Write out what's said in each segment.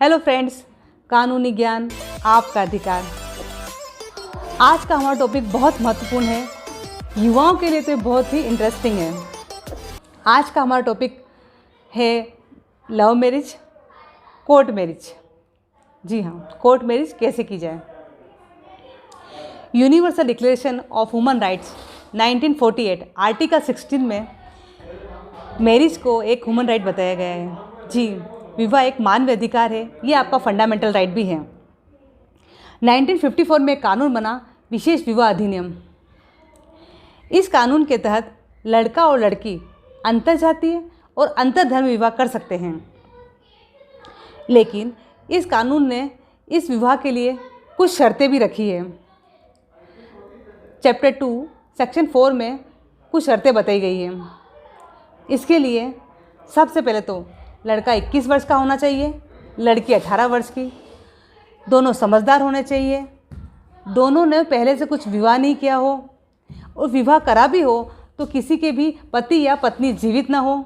Hello friends, कानूनी ज्ञान आपका अधिकार। आज का हमारा टॉपिक बहुत महत्वपूर्ण है, युवाओं के लिए तो बहुत ही इंटरेस्टिंग है। आज का हमारा टॉपिक है लव मैरिज, कोर्ट मैरिज। जी हाँ, कोर्ट मैरिज कैसे की जाए। Universal declaration of human rights 1948 article 16 में मैरिज को एक ह्यूमन राइट बताया गया है। जी, विवाह एक मानवीय अधिकार है, ये आपका फंडामेंटल राइट भी है। 1954 में कानून बना विशेष विवाह अधिनियम। इस कानून के तहत लड़का और लड़की अंतरजातीय और अंतरधर्म विवाह कर सकते हैं, लेकिन इस कानून ने इस विवाह के लिए कुछ शर्तें भी रखी है। चैप्टर 2 सेक्शन 4 में कुछ शर्तें बताई गई हैं। इसके लिए सबसे पहले तो लड़का 21 वर्ष का होना चाहिए, लड़की 18 वर्ष की। दोनों समझदार होने चाहिए, दोनों ने पहले से कुछ विवाह नहीं किया हो, और विवाह करा भी हो तो किसी के भी पति या पत्नी जीवित ना हो।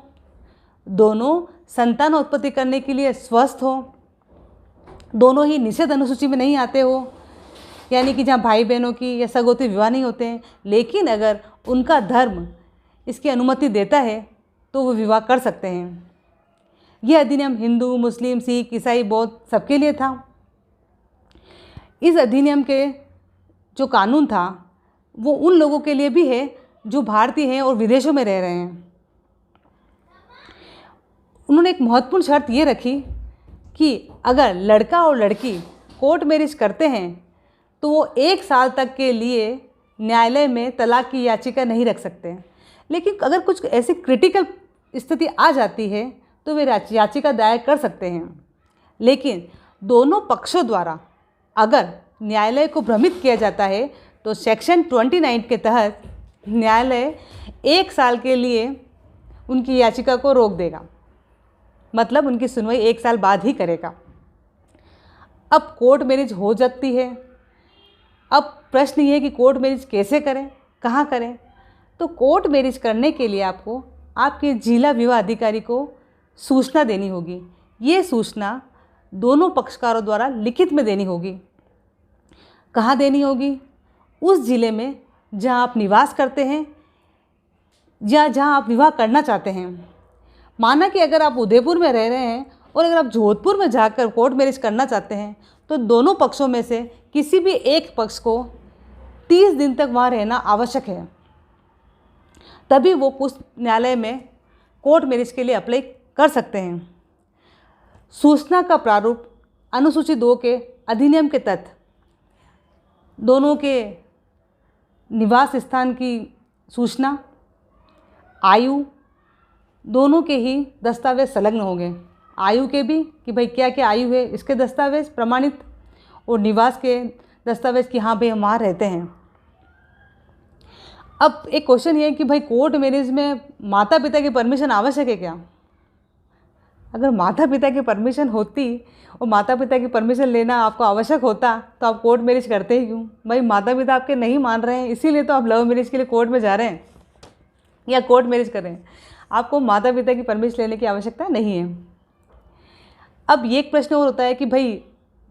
दोनों संतान उत्पत्ति करने के लिए स्वस्थ हो, दोनों ही निषेध अनुसूची में नहीं आते हो, यानी कि जहाँ भाई बहनों की या सगोती विवाह नहीं होते हैं, लेकिन अगर उनका धर्म इसकी अनुमति देता है तो वो विवाह कर सकते हैं। यह अधिनियम हिंदू, मुस्लिम, सिख, ईसाई, बौद्ध सबके लिए था। इस अधिनियम के जो कानून था वो उन लोगों के लिए भी है जो भारतीय हैं और विदेशों में रह रहे हैं। उन्होंने एक महत्वपूर्ण शर्त ये रखी कि अगर लड़का और लड़की कोर्ट मैरिज करते हैं तो वो 1 साल तक के लिए न्यायालय में तलाक की याचिका नहीं रख सकते। लेकिन अगर कुछ ऐसी क्रिटिकल स्थिति आ जाती है तो वे याचिका दायर कर सकते हैं। लेकिन दोनों पक्षों द्वारा अगर न्यायालय को भ्रमित किया जाता है तो सेक्शन 29 के तहत न्यायालय 1 साल के लिए उनकी याचिका को रोक देगा, मतलब उनकी सुनवाई 1 साल बाद ही करेगा। अब कोर्ट मैरिज हो जाती है। अब प्रश्न ये है कि कोर्ट मैरिज कैसे करें, कहाँ करें। तो कोर्ट मैरिज करने के लिए आपको आपके जिला विवाह अधिकारी को सूचना देनी होगी। ये सूचना दोनों पक्षकारों द्वारा लिखित में देनी होगी। कहाँ देनी होगी? उस ज़िले में जहाँ आप निवास करते हैं या जहाँ आप विवाह करना चाहते हैं। माना कि अगर आप उदयपुर में रह रहे हैं और अगर आप जोधपुर में जाकर कोर्ट मैरिज करना चाहते हैं तो दोनों पक्षों में से किसी भी एक पक्ष को 30 दिन तक वहाँ रहना आवश्यक है, तभी वो उस न्यायालय में कोर्ट मैरिज के लिए अप्लाई कर सकते हैं। सूचना का प्रारूप अनुसूची 2 के अधिनियम के तहत दोनों के निवास स्थान की सूचना, आयु, दोनों के ही दस्तावेज संलग्न होंगे। आयु के भी कि भाई क्या क्या आयु है इसके दस्तावेज प्रमाणित, और निवास के दस्तावेज कि हाँ भाई हम वहाँ रहते हैं। अब एक क्वेश्चन ये है कि भाई कोर्ट मैरिज में माता पिता की परमिशन आवश्यक है क्या? अगर माता पिता की परमिशन होती और माता पिता की परमिशन लेना आपको आवश्यक होता तो आप कोर्ट मैरिज करते ही क्यों? भाई माता पिता आपके नहीं मान रहे हैं, इसीलिए तो आप लव मैरिज के लिए कोर्ट में जा रहे हैं या कोर्ट मैरिज कर रहे हैं। आपको माता पिता की परमिशन लेने की आवश्यकता नहीं है। अब ये एक प्रश्न और होता है कि भाई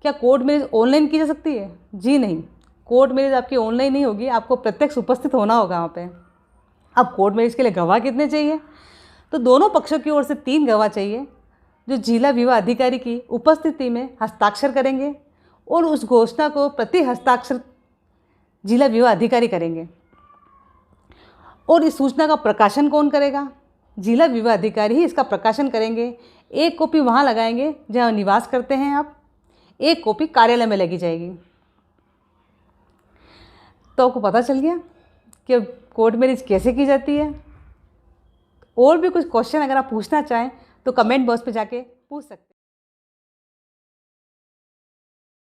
क्या कोर्ट मैरिज ऑनलाइन की जा सकती है? जी नहीं, कोर्ट मैरिज आपकी ऑनलाइन नहीं होगी, आपको प्रत्यक्ष उपस्थित होना होगा वहाँ पे। अब कोर्ट मैरिज के लिए गवाह कितने चाहिए? तो दोनों पक्षों की ओर से 3 गवाह चाहिए जो जिला विवाह अधिकारी की उपस्थिति में हस्ताक्षर करेंगे, और उस घोषणा को प्रति हस्ताक्षर जिला विवाह अधिकारी करेंगे। और इस सूचना का प्रकाशन कौन करेगा? जिला विवाह अधिकारी ही इसका प्रकाशन करेंगे। एक कॉपी वहाँ लगाएंगे जहाँ निवास करते हैं आप, एक कॉपी कार्यालय में लगी जाएगी। तो आपको पता चल गया कि कोर्ट मैरिज कैसे की जाती है। और भी कुछ क्वेश्चन अगर आप पूछना चाहें तो कमेंट बॉक्स पे जाके पूछ सकते हैं।